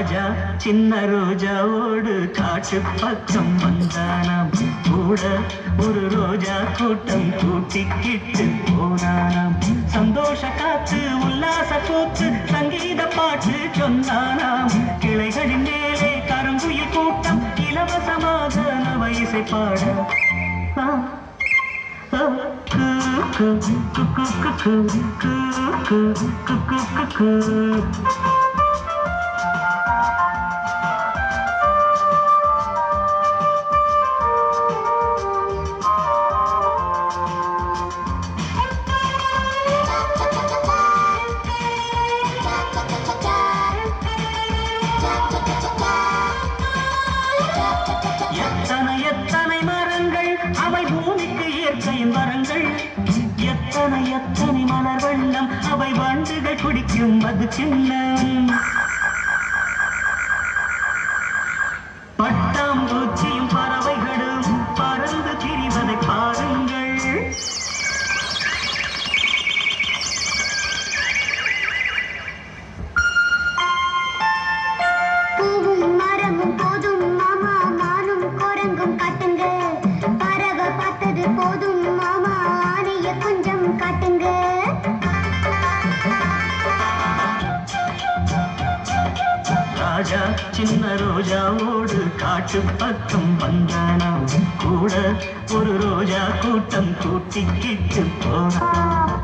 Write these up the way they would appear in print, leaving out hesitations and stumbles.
ராஜா சின்ன ரோஜாவோடு காட்டு பக்கம் வந்தானாம். கூட ஒரு ரோஜா கூட்டம் கூட்டிக்கிட்டு போனானாம். சந்தோஷ காத்து உல்லாச கூத்து சங்கீத பாட்டு சொன்னானாம். கிளைகளின் மேலே கருங்குயில் கூட்டம் இலவசமாக நவ இசை பாட எத்தனை மரங்கள் அவை பூமிக்கு இயற்கையின் வரங்கள். எத்தனை மலர் வெள்ளம் அவை வண்டுகள் குடிக்கும் அது சின்னம். பட்டாம்பூச்சியும் பறவைகளும் பறந்து திரிவதை பாருங்கள். ராஜா சின்ன ரோஜாவோடு காட்டு பக்கம் வந்தானாம். கூட ஒரு ரோஜா கூட்டம் கூட்டிக்கிட்டு போனான்.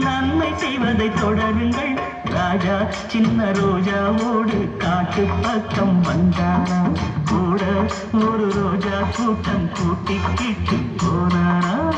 நன்மை செய்வதை தொடருங்கள். ராஜா சின்ன ரோஜாவோடு காட்டு பக்கம் வந்தானாம். கூட ஒரு ரோஜா கூட்டம் கூட்டிக்கிட்டு போனானாம்.